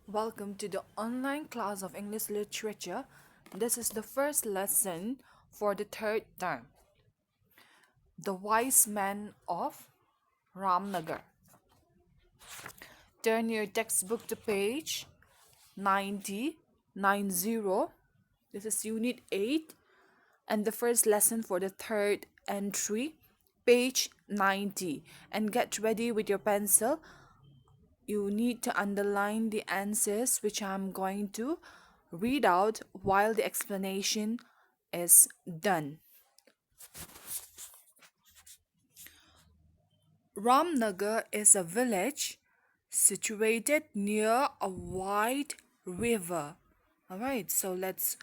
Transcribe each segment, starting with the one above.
Welcome to the online class of English Literature. This is the first lesson for the third term. The Wise Man of Ramnagar. Turn your textbook to page 90. This is Unit 8 and the first lesson for the third entry, page 90. And get ready with your pencil. You need to underline the answers which I'm going to read out while the explanation is done. Ramnagar is a village situated near a wide river. Alright, so let's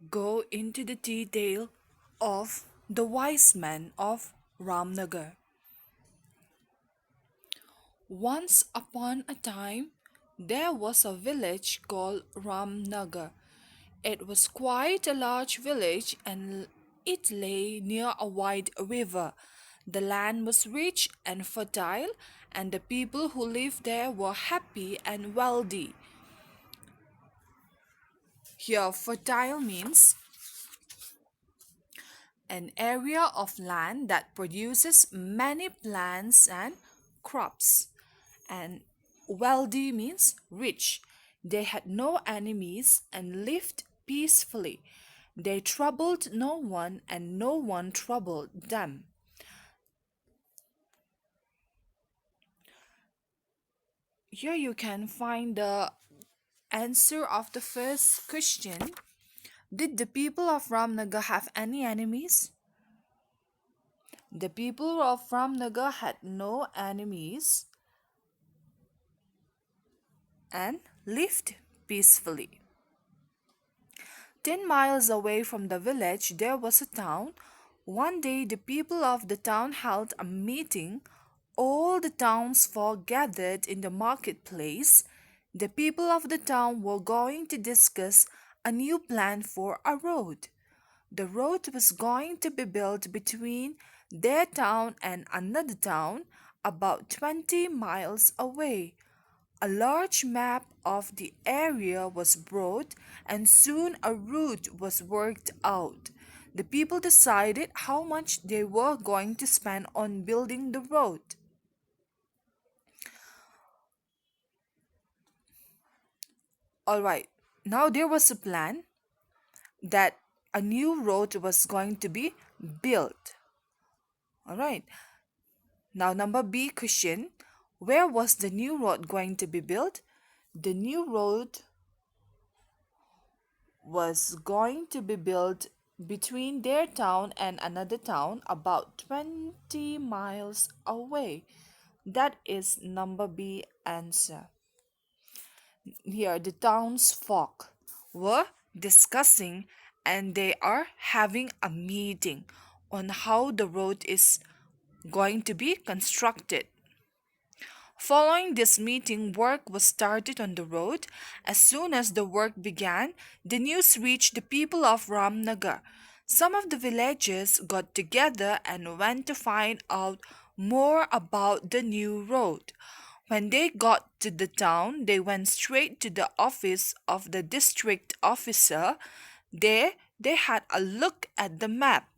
go into the detail of the wise man of Ramnagar. Once upon a time, there was a village called Ramnagar. It was quite a large village and it lay near a wide river. The land was rich and fertile, and the people who lived there were happy and wealthy. Here, fertile means an area of land that produces many plants and crops. And wealthy means rich. They had no enemies and lived peacefully. They troubled no one and no one troubled them. Here you can find the answer of the first question. Did the people of Ramnagar have any enemies? The people of Ramnagar had no enemies and lived peacefully. 10 miles away from the village, there was a town. One day, the people of the town held a meeting. All the townsfolk gathered in the marketplace. The people of the town were going to discuss a new plan for a road. The road was going to be built between their town and another town about 20 miles away. A large map of the area was brought, and soon a route was worked out. The people decided how much they were going to spend on building the road. Alright, now there was a plan that a new road was going to be built. Alright, now number B question. Where was the new road going to be built? The new road was going to be built between their town and another town about 20 miles away. That is number B answer. Here, the townsfolk were discussing and they are having a meeting on how the road is going to be constructed. Following this meeting, work was started on the road. As soon as the work began, the news reached the people of Ramnagar. Some of the villagers got together and went to find out more about the new road. When they got to the town, they went straight to the office of the district officer. There, they had a look at the map.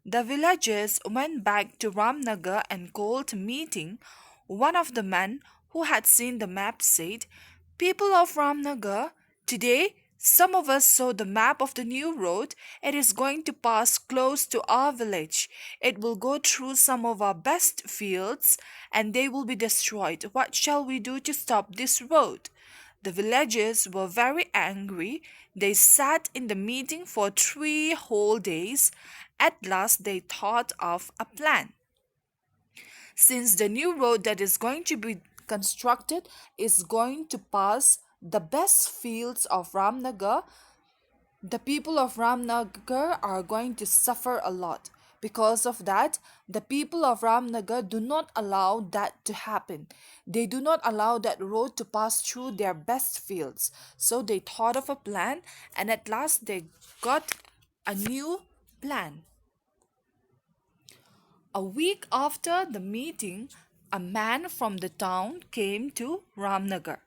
The villagers went back to Ramnagar and called a meeting. One of the men who had seen the map said, "People of Ramnagar, today some of us saw the map of the new road. It is going to pass close to our village. It will go through some of our best fields and they will be destroyed. What shall we do to stop this road?" The villagers were very angry. They sat in the meeting for 3 whole days. At last, they thought of a plan. Since the new road that is going to be constructed is going to pass the best fields of Ramnagar, the people of Ramnagar are going to suffer a lot. Because of that, the people of Ramnagar do not allow that to happen. They do not allow that road to pass through their best fields. So they thought of a plan and at last they got a new plan. A week after the meeting, a man from the town came to Ramnagar.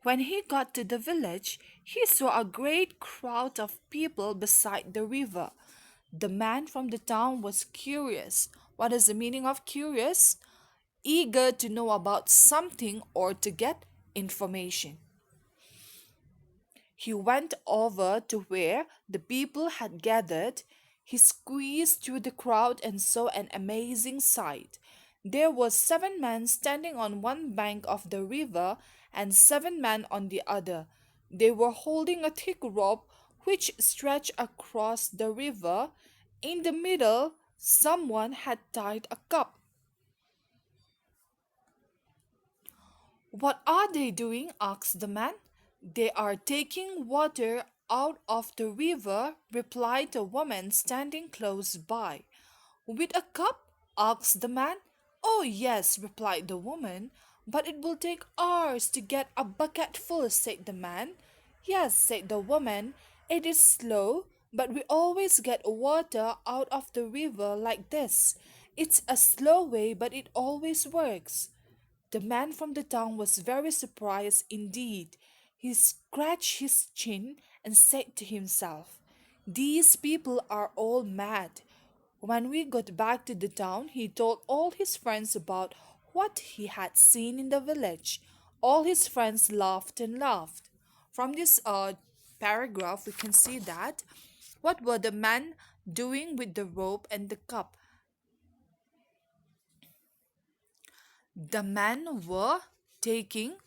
When he got to the village, he saw a great crowd of people beside the river. The man from the town was curious. What is the meaning of curious? Eager to know about something or to get information. He went over to where the people had gathered. He squeezed through the crowd and saw an amazing sight. There were 7 men standing on one bank of the river and 7 men on the other. They were holding a thick rope which stretched across the river. In the middle, someone had tied a cup. "What are they doing?" asked the man. "They are taking water out of the river," replied the woman standing close by. "With a cup?" asked the man. "Oh, yes," replied the woman. "But it will take hours to get a bucket full," said the man. "Yes," said the woman, "it is slow, but we always get water out of the river like this. It's a slow way, but it always works." The man from the town was very surprised indeed. He scratched his chin and said to himself, "These people are all mad." When we got back to the town, he told all his friends about what he had seen in the village. All his friends laughed and laughed. From this paragraph, we can see that what were the men doing with the rope and the cup? The men were taking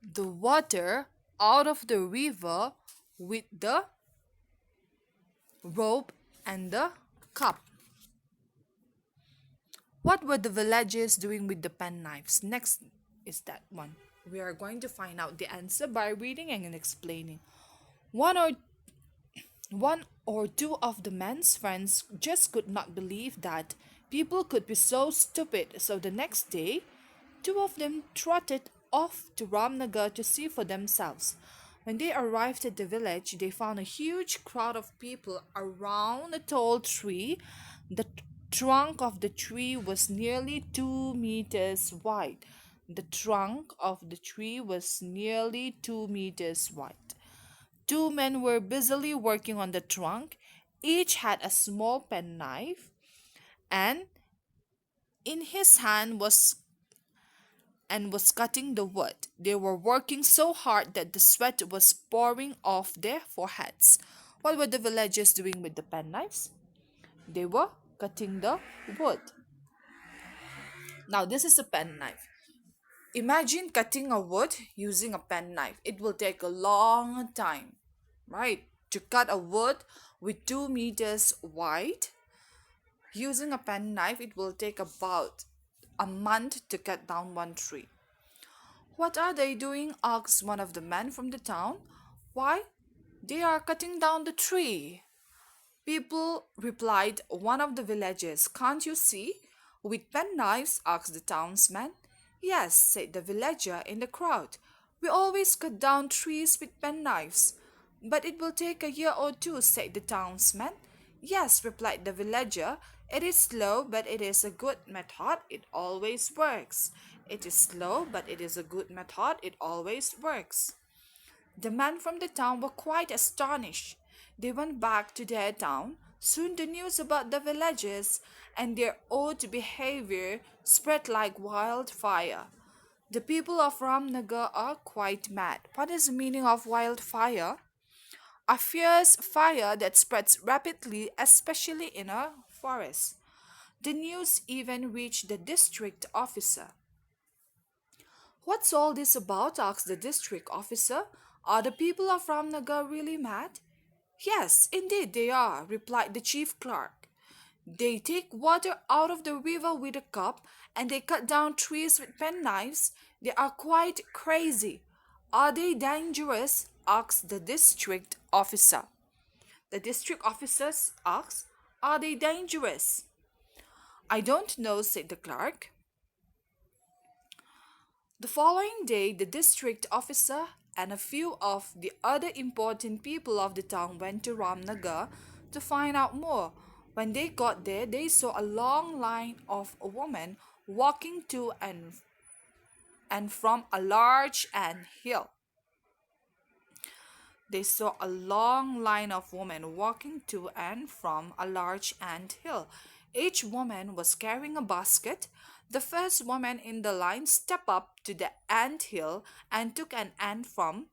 the water out of the river with the rope and the cup. What were the villagers doing with the penknives? Next is that one. We are going to find out the answer by reading and explaining. One or one or two of the man's friends just could not believe that people could be so stupid, so the next day, two of them trotted off to Ramnagar to see for themselves. When they arrived at the village, they found a huge crowd of people around a tall tree. The trunk of the tree was nearly 2 meters wide. The trunk of the tree was nearly 2 meters wide. 2 men were busily working on the trunk. Each had a small penknife, and in his hand was cutting the wood. They were working so hard that the sweat was pouring off their foreheads. What were the villagers doing with the penknives? They were cutting the wood. Now, this is a penknife. Imagine cutting a wood using a penknife. It will take a long time, right? To cut a wood with 2 meters wide, using a penknife, it will take about a month to cut down one tree. "What are they doing?" asked one of the men from the town. "Why, they are cutting down the tree." "People," replied one of the villagers, "can't you see? With penknives?" asked the townsman. "Yes," said the villager in the crowd. "We always cut down trees with penknives." "But it will take a year or two," said the townsman. "Yes," replied the villager. "It is slow, but it is a good method. It always works." "It is slow, but it is a good method. It always works." The men from the town were quite astonished. They went back to their town. Soon the news about the villagers and their odd behavior spread like wildfire. The people of Ramnagar are quite mad. What is the meaning of wildfire? A fierce fire that spreads rapidly, especially in a forest. The news even reached the district officer. "What's all this about?" asked the district officer. "Are the people of Ramnagar really mad?" "Yes, indeed they are," replied the chief clerk. "They take water out of the river with a cup, and they cut down trees with penknives. They are quite crazy." "Are they dangerous?" asked the district officer. The district officer asked, "Are they dangerous?" "I don't know," said the clerk. The following day, the district officer and a few of the other important people of the town went to Ramnagar to find out more. When they got there, they saw a long line of women walking to and and from a large ant hill. They saw a long line of women walking to and from a large ant hill. Each woman was carrying a basket. The first woman in the line stepped up to the ant hill and took an ant from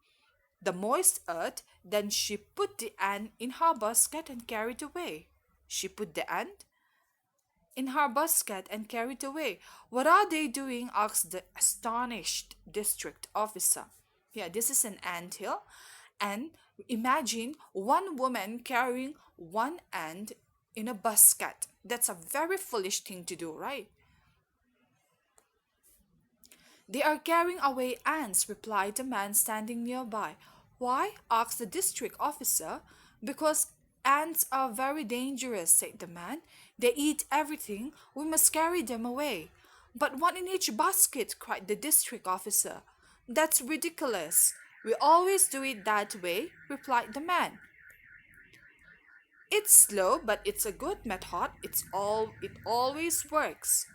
the moist earth. Then she put the ant in her basket and carried away. She put the ant in her basket and carried away. What are they doing? Asked the astonished district officer. Yeah, this is an ant hill. And imagine one woman carrying one ant in a basket. That's a very foolish thing to do, right? They are carrying away ants, replied the man standing nearby. Why? Asked the district officer. Because ants are very dangerous, said the man. They eat everything. We must carry them away. But one in each basket, cried the district officer. That's ridiculous. We always do it that way, replied the man. It's slow, but it's a good method. It always works.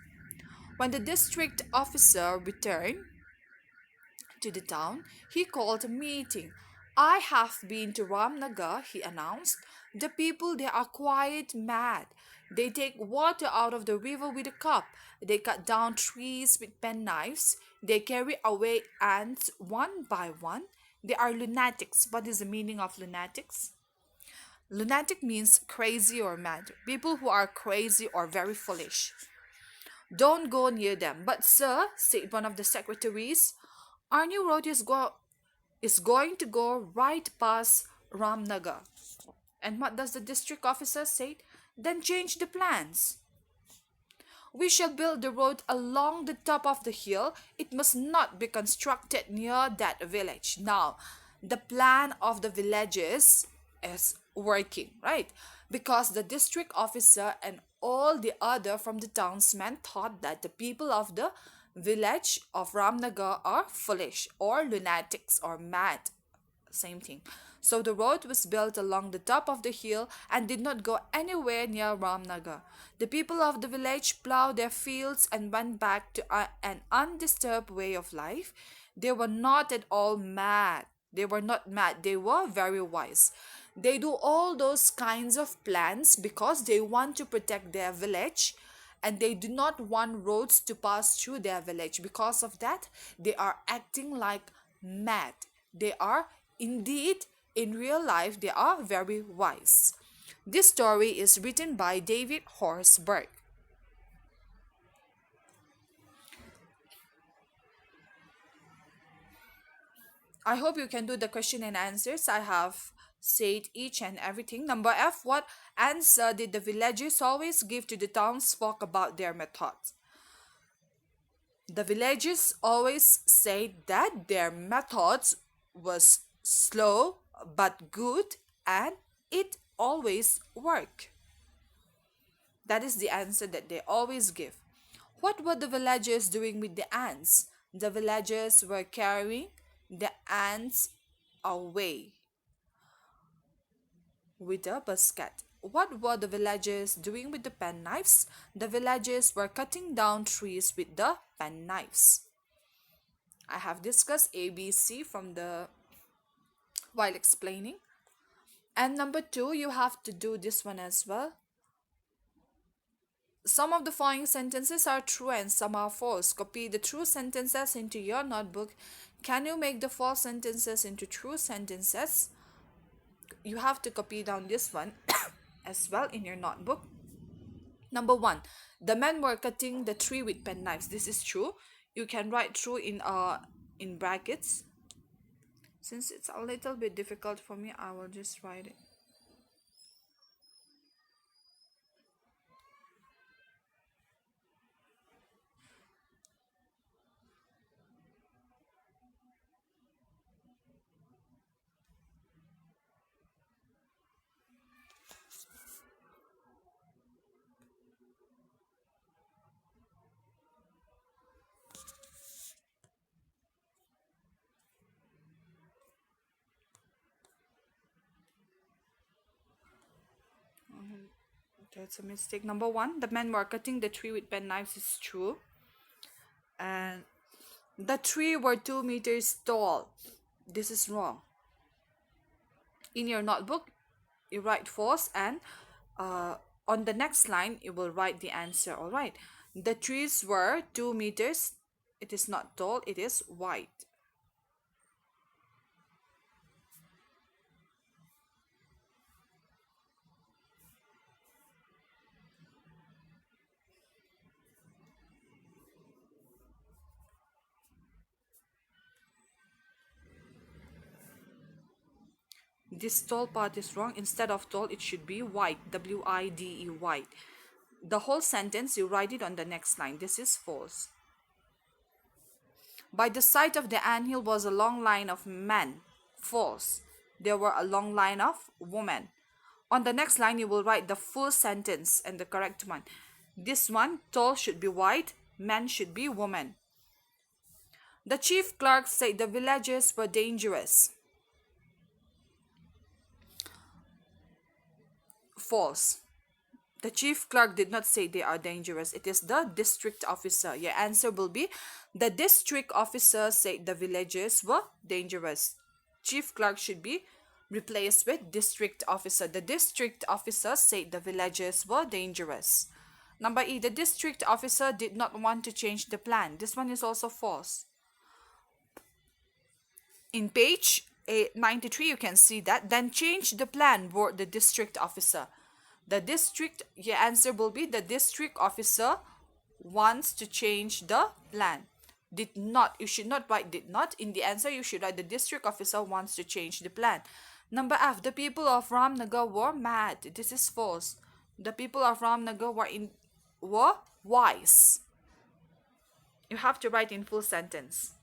When the district officer returned to the town, he called a meeting. I have been to Ramnagar, he announced. The people there are quite mad. They take water out of the river with a cup. They cut down trees with penknives. They carry away ants one by one. They are lunatics. What is the meaning of lunatics? Lunatic means crazy or mad. People who are crazy or very foolish. Don't go near them. But, sir, said one of the secretaries, our new road is going to go right past Ramnagar. And what does the district officer say? Then change the plans. We shall build the road along the top of the hill. It must not be constructed near that village. Now, the plan of the villages is working, right? Because the district officer and all the other from the townsmen thought that the people of the village of Ramnagar are foolish or lunatics or mad, same thing. So the road was built along the top of the hill and did not go anywhere near Ramnagar. The people of the village plowed their fields and went back to an undisturbed way of life. They were not at all mad. They were not mad. They were very wise. They do all those kinds of plans because they want to protect their village and they do not want roads to pass through their village. Because of that, they are acting like mad. They are indeed, in real life, they are very wise. This story is written by David Horsberg. I hope you can do the question and answers. I have said each and everything. Number F, what answer did the villagers always give to the townsfolk about their methods? The villagers always said that their methods was slow but good and it always worked. That is the answer that they always give. What were the villagers doing with the ants? The villagers were carrying the ants away with a basket. What were the villagers doing with the penknives? The villagers were cutting down trees with the penknives. I have discussed ABC from the while explaining. And number 2, you have to do this one as well. Some of the following sentences are true and some are false. Copy the true sentences into your notebook. Can you make the false sentences into true sentences? You have to copy down this one as well in your notebook. Number 1, the men were cutting the tree with penknives. This is true. You can write true in brackets. Since it's a little bit difficult for me, I will just write it. That's a mistake. Number 1, the men were cutting the tree with penknives is true. And The tree were 2 meters tall. This is wrong. In your notebook, you write false, and uh, on the next line, you will write the answer. All right. The trees were 2 meters. It is not tall, it is wide. This tall part is wrong. Instead of tall, it should be wide. Wide, wide. The whole sentence, you write it on the next line. This is false. By the side of the anthill was a long line of men. False. There were a long line of women. On the next line, you will write the full sentence and the correct one. This one, tall should be white, men should be women. The chief clerk said the villagers were dangerous. False. The chief clerk did not say they are dangerous. It is the district officer. Your answer will be the district officer said the villagers were dangerous. Chief clerk should be replaced with district officer. The district officer said the villagers were dangerous. Number E, the district officer did not want to change the plan. This one is also false. In page 93, you can see that. Then change the plan, wrote the district officer. Your answer will be the district officer wants to change the plan. Did not, you should not write did not. In the answer, you should write the district officer wants to change the plan. Number F, the people of Ramnagar were mad. This is false. The people of Ramnagar were wise. You have to write in full sentence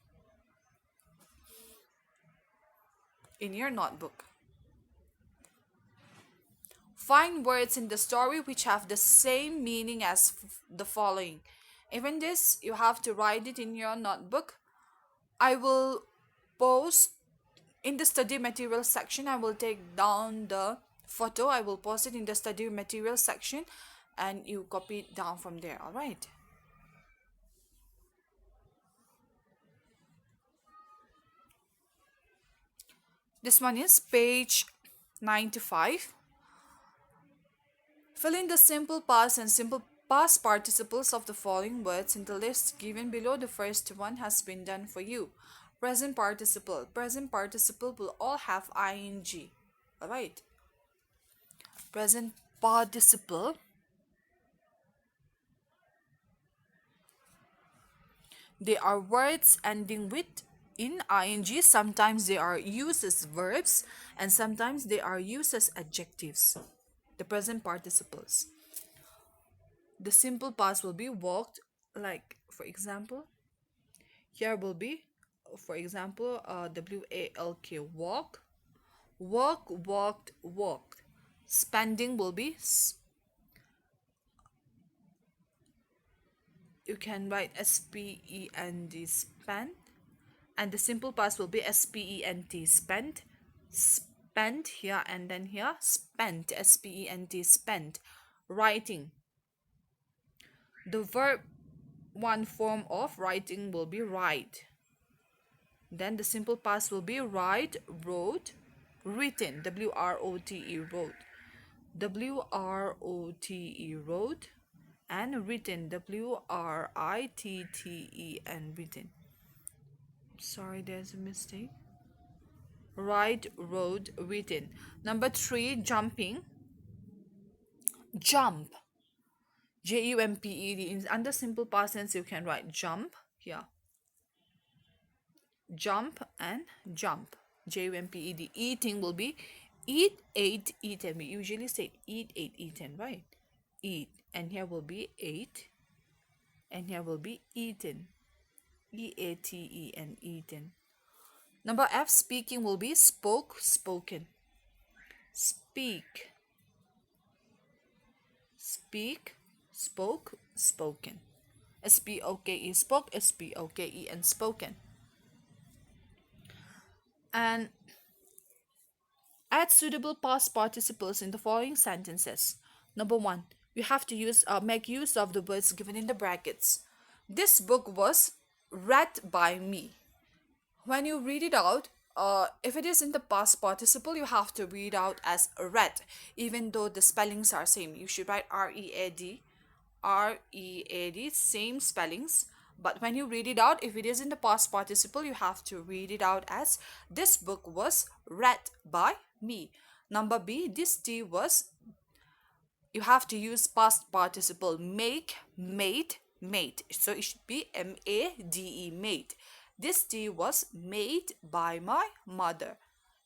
in your notebook. Find words in the story which have the same meaning as the following. Even this, you have to write it in your notebook. I will post in the study material section. I will take down the photo. I will post it in the study material section and you copy it down from there. All right. This one is page 95. Fill in the simple past and simple past participles of the following words in the list given below. The first one has been done for you. Present participle. Present participle will all have ing. Alright. Present participle. They are words ending with in ing. Sometimes they are used as verbs and sometimes they are used as adjectives. The present participles. The simple past will be walked, like for example, here will be, for example, walk, walk, walked, walked. Spending will be, you can write spend, spend, and the simple past will be spent, spent, spent here and then here, spent, spent, spent. Writing. The verb one form of writing will be write. Then the simple past will be write, wrote, written, wrote, wrote, wrote, wrote, and written, writte, written. Sorry, there's a mistake. Write, wrote, written. Number 3, jumping. Jump. Jumped. Under simple past tense, you can write jump here. Jump and jump. Jumped. Eating will be eat, ate, eaten. We usually say eat, ate, eaten, right? Eat. And here will be ate. And here will be eaten. E-A-T-E and eaten. Number F, speaking will be spoke, spoken. Speak. Speak, spoke, spoken. S-P-O-K-E, spoke, S-P-O-K-E, and spoken. And add suitable past participles in the following sentences. Number 1, you have to make use of the words given in the brackets. This book was read by me. When you read it out, if it is in the past participle, you have to read out as read, even though the spellings are same. You should write read, read, same spellings. But when you read it out, if it is in the past participle, you have to read it out as this book was read by me. Number B, this tea was, you have to use past participle make, made, made. So it should be made, made. This tea was made by my mother.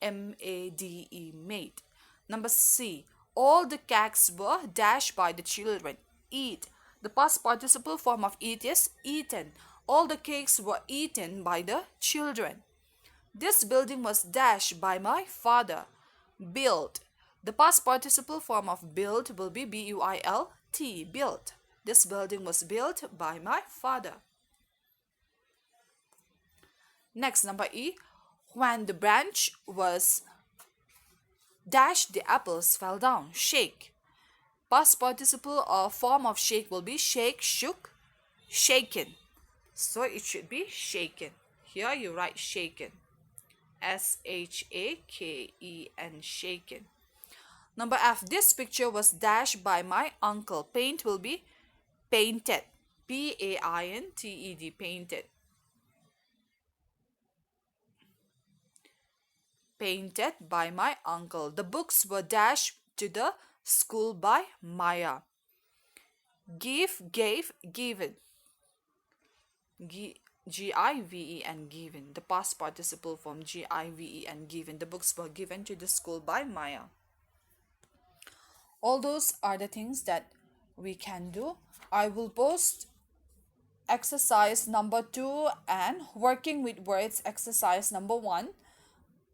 Made, made. Number C, all the cakes were dashed by the children. Eat. The past participle form of eat is eaten. All the cakes were eaten by the children. This building was dashed by my father. Built. The past participle form of built will be built. Built. This building was built by my father. Next, number E. When the branch was dashed, the apples fell down. Shake. Past participle or form of shake will be shake, shook, shaken. So it should be shaken. Here you write shaken. shaken, shaken. Number F, this picture was dashed by my uncle. Paint will be painted. Painted, painted. Painted by my uncle. The books were dashed to the school by Maya. Give, gave, given. Given, given. The past participle form given, given. The books were given to the school by Maya. All those are the things that we can do. I will post exercise number 2 and working with words exercise number 1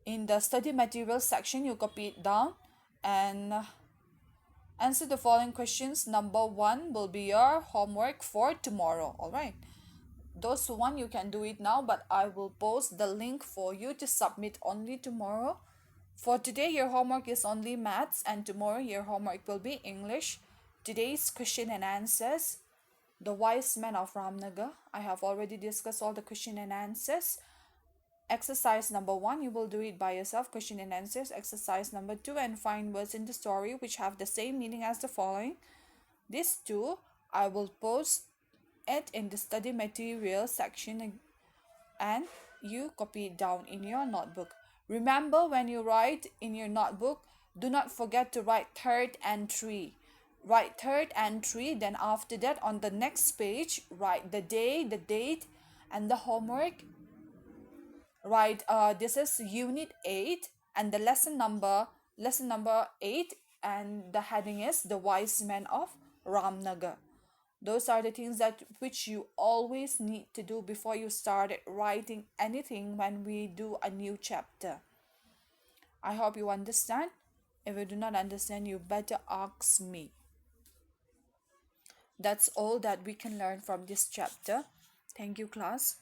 in the study material section. You copy it down and answer the following questions. Number 1 will be your homework for tomorrow. All right, those who want, you can do it now, but I will post the link for you to submit only tomorrow. For today, your homework is only maths, and tomorrow your homework will be English. Today's question and answers, the wise men of Ramnagar. I have already discussed all the question and answers. Exercise number 1, you will do it by yourself, question and answers. Exercise number 2, and find words in the story which have the same meaning as the following. These two, I will post it in the study material section and you copy it down in your notebook. Remember, when you write in your notebook, do not forget to write third entry. Write third entry, then after that on the next page, write the day, the date, and the homework. Write this is unit 8 and the lesson number 8, and the heading is the wise men of Ramnagar. Those are the things that which you always need to do before you start writing anything when we do a new chapter. I hope you understand. If you do not understand, you better ask me. That's all that we can learn from this chapter. Thank you, class.